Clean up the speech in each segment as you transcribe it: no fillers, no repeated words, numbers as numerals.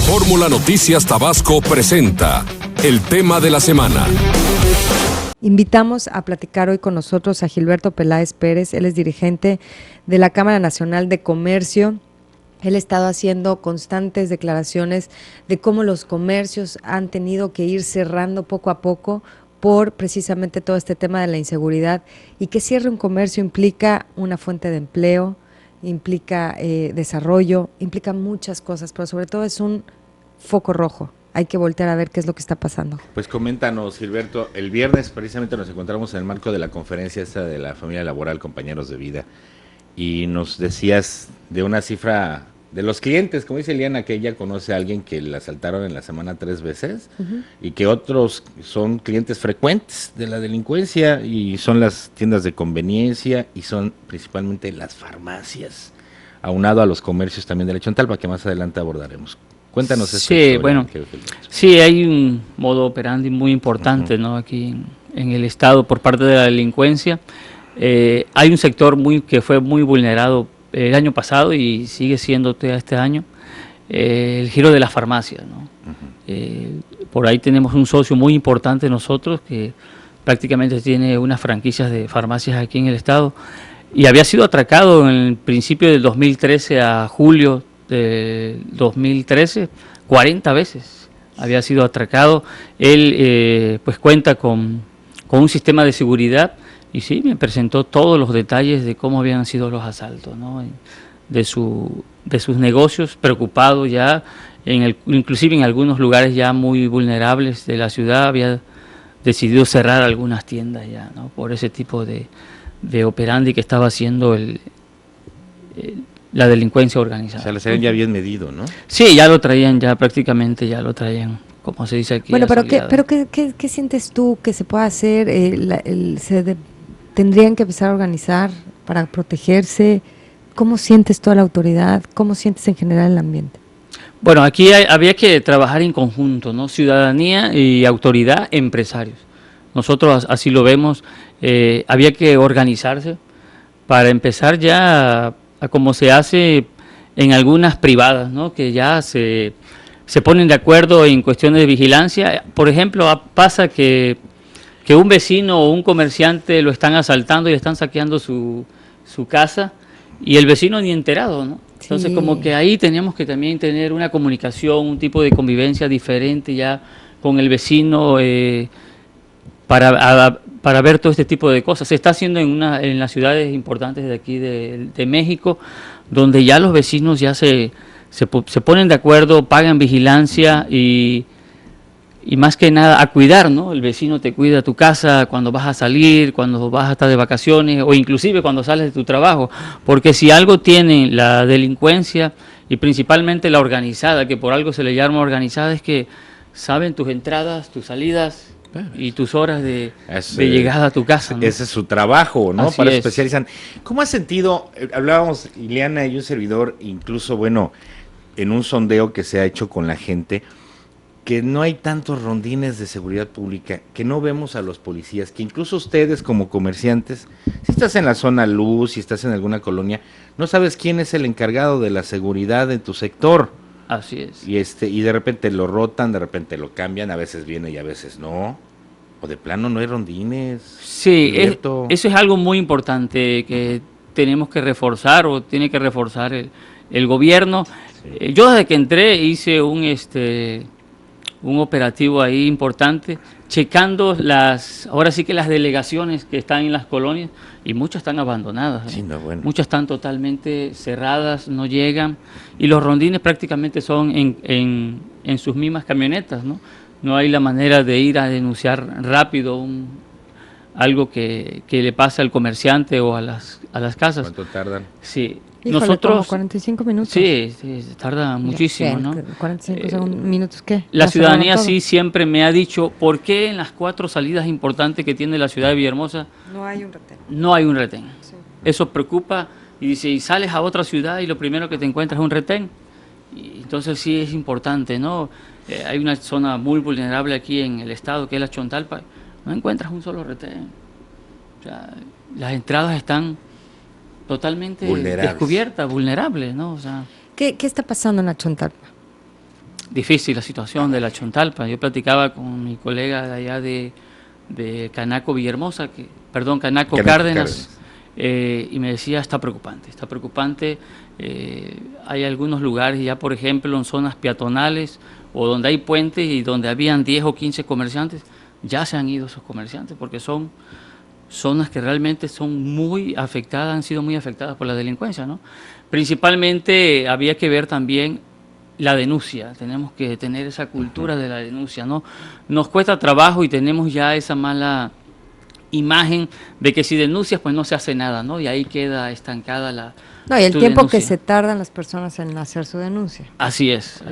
Fórmula Noticias Tabasco presenta el tema de la semana. Invitamos a platicar hoy con nosotros a Gilberto Peláez Pérez. Él es dirigente de la Cámara Nacional de Comercio. Él ha estado haciendo constantes declaraciones de cómo los comercios han tenido que ir cerrando poco a poco por precisamente todo este tema de la inseguridad, y que cierre un comercio implica una fuente de empleo, implica desarrollo, implica muchas cosas, pero sobre todo es un foco rojo. Hay que voltear a ver qué es lo que está pasando. Pues coméntanos, Gilberto, el viernes precisamente nos encontramos en el marco de la conferencia esta de la familia laboral Compañeros de Vida, y nos decías de una cifra de los clientes, como dice Eliana, que ella conoce a alguien que la asaltaron en la semana 3 veces, y que otros son clientes frecuentes de la delincuencia, y son las tiendas de conveniencia, y son principalmente las farmacias, aunado a los comercios también de la Chontalpa, que más adelante abordaremos. Cuéntanos esta Sí, historia, bueno, sí, hay un modo operandi muy importante, ¿no? Aquí en el estado por parte de la delincuencia. Hay un sector que fue muy vulnerado el año pasado y sigue siendo este año, el giro de las farmacias, ¿no? Por ahí tenemos un socio muy importante nosotros que prácticamente tiene unas franquicias de farmacias aquí en el estado, y había sido atracado en el principio del 2013 a julio del 2013, 40 veces había sido atracado. Él pues cuenta con un sistema de seguridad, y sí, me presentó todos los detalles de cómo habían sido los asaltos, ¿no? De sus negocios, preocupado ya, inclusive en algunos lugares ya muy vulnerables de la ciudad, había decidido cerrar algunas tiendas ya, ¿no? Por ese tipo de operandi que estaba haciendo la delincuencia organizada. O sea, les habían ya bien medido, ¿no? Sí, ya lo traían, ya prácticamente ya lo traían, como se dice aquí. Bueno, pero ¿qué sientes tú que se puede hacer? ¿Tendrían que empezar a organizar para protegerse? ¿Cómo sientes toda la autoridad? ¿Cómo sientes en general el ambiente? Bueno, aquí había que trabajar en conjunto, ¿no? Ciudadanía y autoridad, empresarios. Nosotros así lo vemos. Había que organizarse para empezar ya a como se hace en algunas privadas, ¿no? Que ya se ponen de acuerdo en cuestiones de vigilancia. Por ejemplo, pasa que un vecino o un comerciante lo están asaltando y están saqueando su casa, y el vecino ni enterado, ¿no? Entonces, sí, como que ahí teníamos que también tener una comunicación, un tipo de convivencia diferente ya con el vecino, para ver todo este tipo de cosas. Se está haciendo en las ciudades importantes de aquí de México, donde ya los vecinos ya se ponen de acuerdo, pagan vigilancia y más que nada a cuidar, ¿no? El vecino te cuida tu casa cuando vas a salir, cuando vas a estar de vacaciones, o inclusive cuando sales de tu trabajo, porque si algo tiene la delincuencia, y principalmente la organizada, que por algo se le llama organizada, es que saben tus entradas, tus salidas y tus horas de llegada a tu casa, ¿no? Ese es su trabajo, ¿no? Así Para es. especializar. ¿Cómo has sentido? Hablábamos, Ileana y un servidor, incluso, bueno, en un sondeo que se ha hecho con la gente, que no hay tantos rondines de seguridad pública, que no vemos a los policías, que incluso ustedes como comerciantes, si estás en la zona luz, si estás en alguna colonia, no sabes quién es el encargado de la seguridad en tu sector. Así es. Y de repente lo rotan, de repente lo cambian, a veces viene y a veces no, o de plano no hay rondines. Sí, eso es algo muy importante que tenemos que reforzar, o tiene que reforzar el gobierno. Sí. Yo desde que entré hice un operativo ahí importante, checando ahora sí que las delegaciones que están en las colonias, y muchas están abandonadas, ¿no? Sí, no, bueno. Muchas están totalmente cerradas, no llegan, y los rondines prácticamente son en sus mismas camionetas, ¿no? No hay la manera de ir a denunciar rápido algo que le pasa al comerciante o a las casas. ¿Cuánto tardan? Sí. Híjole, nosotros, como 45 minutos. Sí, tarda muchísimo, ¿no? 45 minutos, ¿qué? La ciudadanía sí siempre me ha dicho, ¿por qué en las 4 salidas importantes que tiene la ciudad de Villahermosa no hay un retén? No hay un retén. Sí. Eso preocupa, y dice, y sales a otra ciudad y lo primero que te encuentras es un retén. Y entonces sí es importante, ¿no? Hay una zona muy vulnerable aquí en el estado, que es la Chontalpa, no encuentras un solo retén. O sea, las entradas están totalmente descubiertas, vulnerables, ¿no? O sea, ¿Qué está pasando en la Chontalpa? difícil la situación de la Chontalpa. Yo platicaba con mi colega de allá de Canaco Villahermosa, Canaco Cárdenas, y me decía, está preocupante. Hay algunos lugares ya, por ejemplo, en zonas peatonales o donde hay puentes y donde habían 10 o 15 comerciantes, ya se han ido esos comerciantes porque son zonas que realmente son muy afectadas, han sido muy afectadas por la delincuencia, ¿no? Principalmente había que ver también la denuncia, tenemos que tener esa cultura de la denuncia, ¿no? Nos cuesta trabajo y tenemos ya esa mala imagen de que si denuncias pues no se hace nada, ¿no? Y ahí queda estancada la No, y el tu tiempo denuncia. que se tardan las personas en hacer su denuncia. Así es.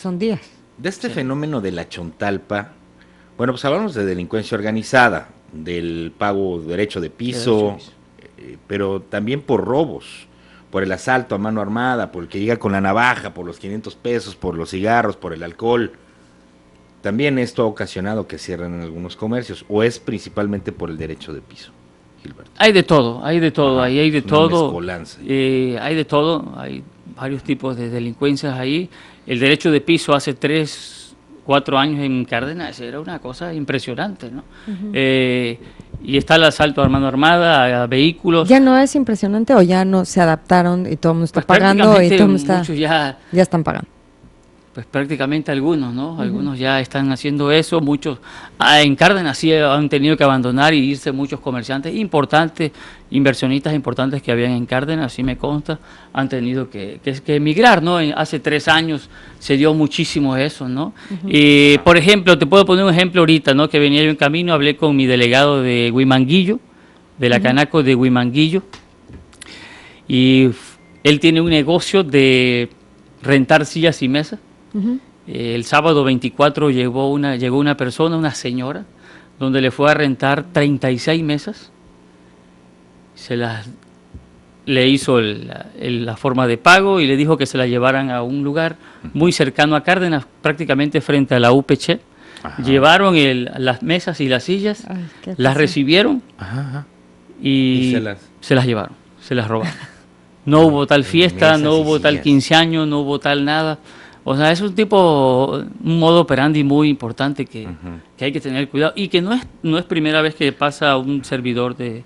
Son días. De este fenómeno de la Chontalpa, bueno, pues hablamos de delincuencia organizada, del pago de derecho de piso, pero también por robos, por el asalto a mano armada, por el que llega con la navaja, por los 500 pesos, por los cigarros, por el alcohol. También esto ha ocasionado que cierren en algunos comercios, o es principalmente por el derecho de piso, Gilberto. Hay de todo, ahí hay de una todo. mezcolanza. Hay de todo, hay varios tipos de delincuencias ahí. El derecho de piso hace 3, 4 años en Cárdenas era una cosa impresionante, ¿no? Y está el asalto a mano armada, a vehículos. ¿Ya no es impresionante o ya no se adaptaron y todo el mundo está Pues pagando y todo el mundo está... muchos ya están pagando. Pues prácticamente algunos, ¿no? Algunos ya están haciendo eso, muchos en Cárdenas sí han tenido que abandonar y irse muchos comerciantes importantes, inversionistas importantes que habían en Cárdenas, así me consta, han tenido que emigrar, ¿no? Hace 3 años se dio muchísimo eso, ¿no? Y, por ejemplo, te puedo poner un ejemplo ahorita, ¿no? Que venía yo en camino, hablé con mi delegado de Huimanguillo, de la Canaco de Huimanguillo, y él tiene un negocio de rentar sillas y mesas. El sábado 24 llegó una persona, una señora, donde le fue a rentar 36 mesas. Le hizo la forma de pago y le dijo que se la llevaran a un lugar muy cercano a Cárdenas, prácticamente frente a la UPC. Llevaron las mesas y las sillas, las recibieron y se las llevaron, se las robaron. No hubo tal fiesta, no hubo tal 15 años, no hubo tal nada. O sea, es un modo operandi muy importante que hay que tener cuidado y que no es primera vez que pasa a un servidor de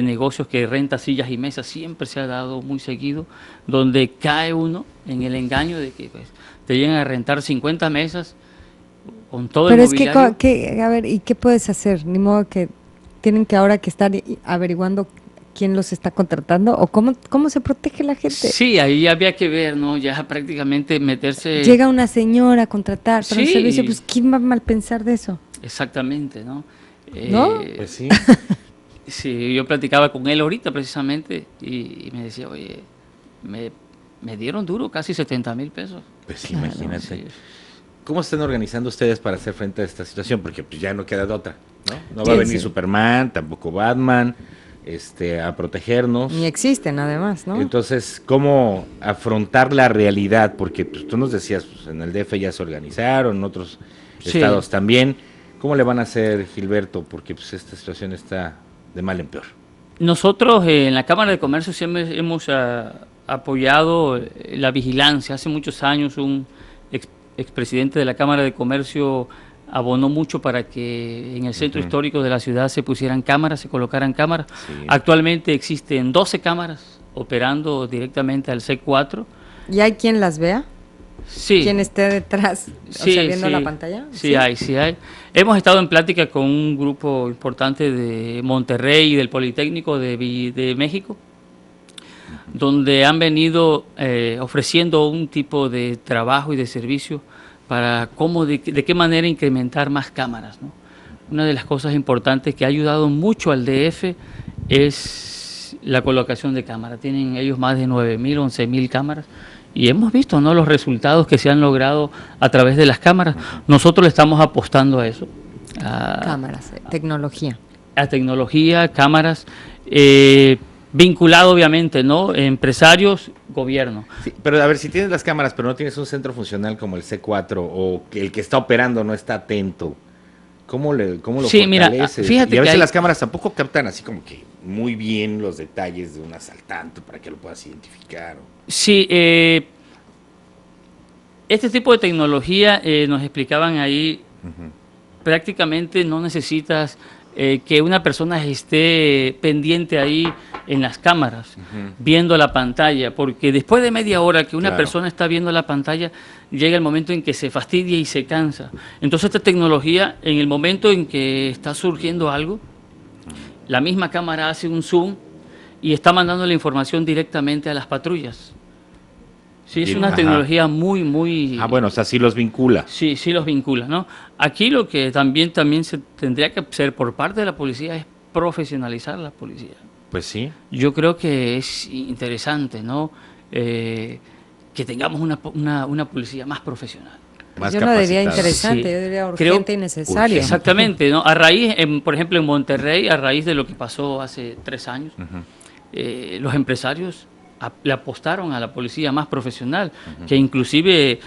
negocios que renta sillas y mesas, siempre se ha dado muy seguido, donde cae uno en el engaño de que pues, te llegan a rentar 50 mesas con todo el mobiliario. Pero es que, a ver, ¿y qué puedes hacer? Ni modo que tienen que ahora que estar averiguando quién los está contratando o cómo se protege la gente. Sí, ahí había que ver, ¿no? Ya prácticamente meterse... Llega una señora a contratar para un Sí. servicio, pues ¿quién va a mal pensar de eso? Exactamente, ¿no? ¿No? Pues sí. Sí, yo platicaba con él ahorita precisamente y me decía, oye, me dieron duro casi 70,000 pesos. Pues Claro, imagínate. Sí. ¿Cómo están organizando ustedes para hacer frente a esta situación? Porque pues ya no queda de otra, ¿no? No Sí, va a venir sí. Superman, tampoco Batman, a protegernos. Ni existen además, ¿no? Entonces, ¿cómo afrontar la realidad? Porque pues, tú nos decías, pues, en el DF ya se organizaron, en otros Sí. estados también. ¿Cómo le van a hacer, Gilberto? Porque pues esta situación está de mal en peor. Nosotros en la Cámara de Comercio siempre hemos apoyado la vigilancia. Hace muchos años un expresidente de la Cámara de Comercio abonó mucho para que en el centro histórico de la ciudad se pusieran cámaras, se colocaran cámaras. Sí. Actualmente existen 12 cámaras operando directamente al C4. ¿Y hay quien las vea? Sí. ¿Quién esté detrás, o sea, viendo la pantalla? Sí hay. Hemos estado en plática con un grupo importante de Monterrey y del Politécnico de México, donde han venido ofreciendo un tipo de trabajo y de servicio para de qué manera incrementar más cámaras, ¿no? Una de las cosas importantes que ha ayudado mucho al DF es la colocación de cámaras. Tienen ellos más de 9,000, 11,000 cámaras. Y hemos visto, ¿no?, los resultados que se han logrado a través de las cámaras. Nosotros le estamos apostando a eso. Cámaras, tecnología. A tecnología, cámaras, vinculado obviamente, ¿no? Empresarios, gobierno. Sí, pero a ver, si tienes las cámaras, pero no tienes un centro funcional como el C4 o que el que está operando no está atento, ¿cómo lo Sí, mira, fortaleces? fíjate y a que veces hay- las cámaras tampoco captan así como que muy bien los detalles de un asaltante para que lo puedas identificar. Sí, Este tipo de tecnología, nos explicaban ahí, prácticamente no necesitas que una persona esté pendiente ahí en las cámaras, viendo la pantalla, porque después de media hora que una persona está viendo la pantalla, llega el momento en que se fastidia y se cansa. Entonces esta tecnología, en el momento en que está surgiendo algo, la misma cámara hace un zoom y está mandando la información directamente a las patrullas. Sí, es una tecnología muy... bueno, o sea, sí los vincula. Sí los vincula, ¿no? Aquí lo que también se tendría que hacer por parte de la policía es profesionalizar la policía. Pues sí. Yo creo que es interesante, ¿no? Que tengamos una policía más profesional. Más yo no diría capacitada. interesante, Sí. yo diría urgente y necesario. Exactamente, ¿no? A raíz, por ejemplo, en Monterrey, a raíz de lo que pasó hace 3 años, los empresarios le apostaron a la policía más profesional, que inclusive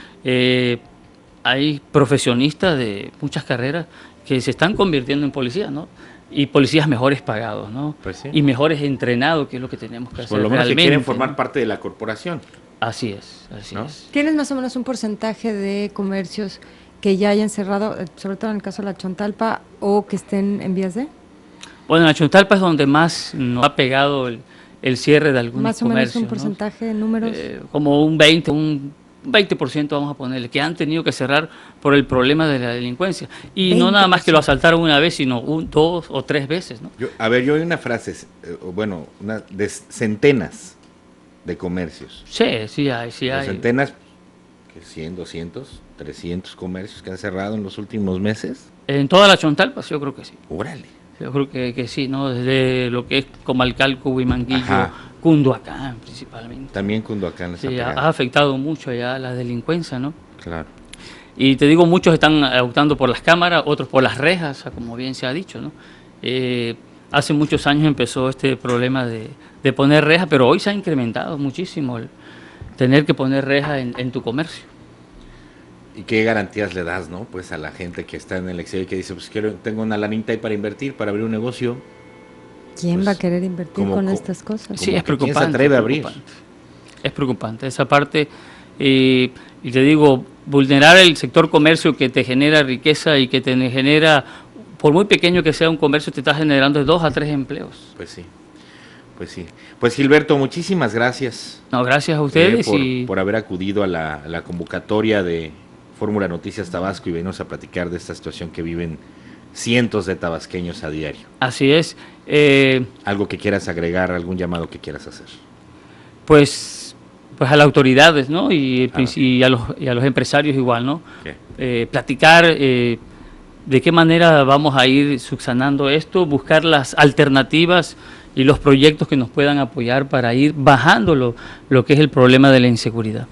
hay profesionistas de muchas carreras que se están convirtiendo en policías, ¿no? Y policías mejores pagados, ¿no? Pues sí. Y mejores entrenados, que es lo que tenemos que hacer. Por lo menos que realmente, quieren formar ¿no? parte de la corporación. Así es, ¿no? ¿Tienes más o menos un porcentaje de comercios que ya hayan cerrado, sobre todo en el caso de la Chontalpa, o que estén en vías de? Bueno, en la Chontalpa es donde más nos ha pegado el cierre de algunos Más o menos comercios, un porcentaje de números. como un 20% vamos a ponerle, que han tenido que cerrar por el problema de la delincuencia. Y no nada más que lo asaltaron una vez, sino 2 o 3 veces, ¿no? Yo oí una frase, de centenas de comercios. Sí hay. Centenas, que 100, 200, 300 comercios que han cerrado en los últimos meses. En toda la Chontalpa, yo creo que sí. Órale. Yo creo que sí, ¿no? Desde lo que es Comalcalco, Huimanguillo, Ajá. Cunduacán principalmente. También Cunduacán les ha Sí, pegado. ha afectado mucho ya la delincuencia, ¿no? Claro. Y te digo, muchos están optando por las cámaras, otros por las rejas, como bien se ha dicho, ¿no? Hace muchos años empezó este problema de poner rejas, pero hoy se ha incrementado muchísimo el tener que poner rejas en tu comercio. ¿Y qué garantías le das, no? Pues a la gente que está en el exterior y que dice, pues tengo una lanita ahí para invertir, para abrir un negocio. ¿Quién pues, va a querer invertir con estas cosas? Sí, es que quién se preocupante. atreve a abrir. Es preocupante esa parte. Y te digo, vulnerar el sector comercio que te genera riqueza y que te genera, por muy pequeño que sea un comercio, te está generando 2 a 3 empleos. Pues sí. Pues Gilberto, muchísimas gracias. No, gracias a ustedes. Por haber acudido a la convocatoria de Fórmula Noticias Tabasco y venimos a platicar de esta situación que viven cientos de tabasqueños a diario. Así es. ¿Algo que quieras agregar, algún llamado que quieras hacer? Pues a las autoridades, ¿no? Y a los empresarios igual, ¿no? Platicar de qué manera vamos a ir subsanando esto, buscar las alternativas y los proyectos que nos puedan apoyar para ir bajando lo que es el problema de la inseguridad.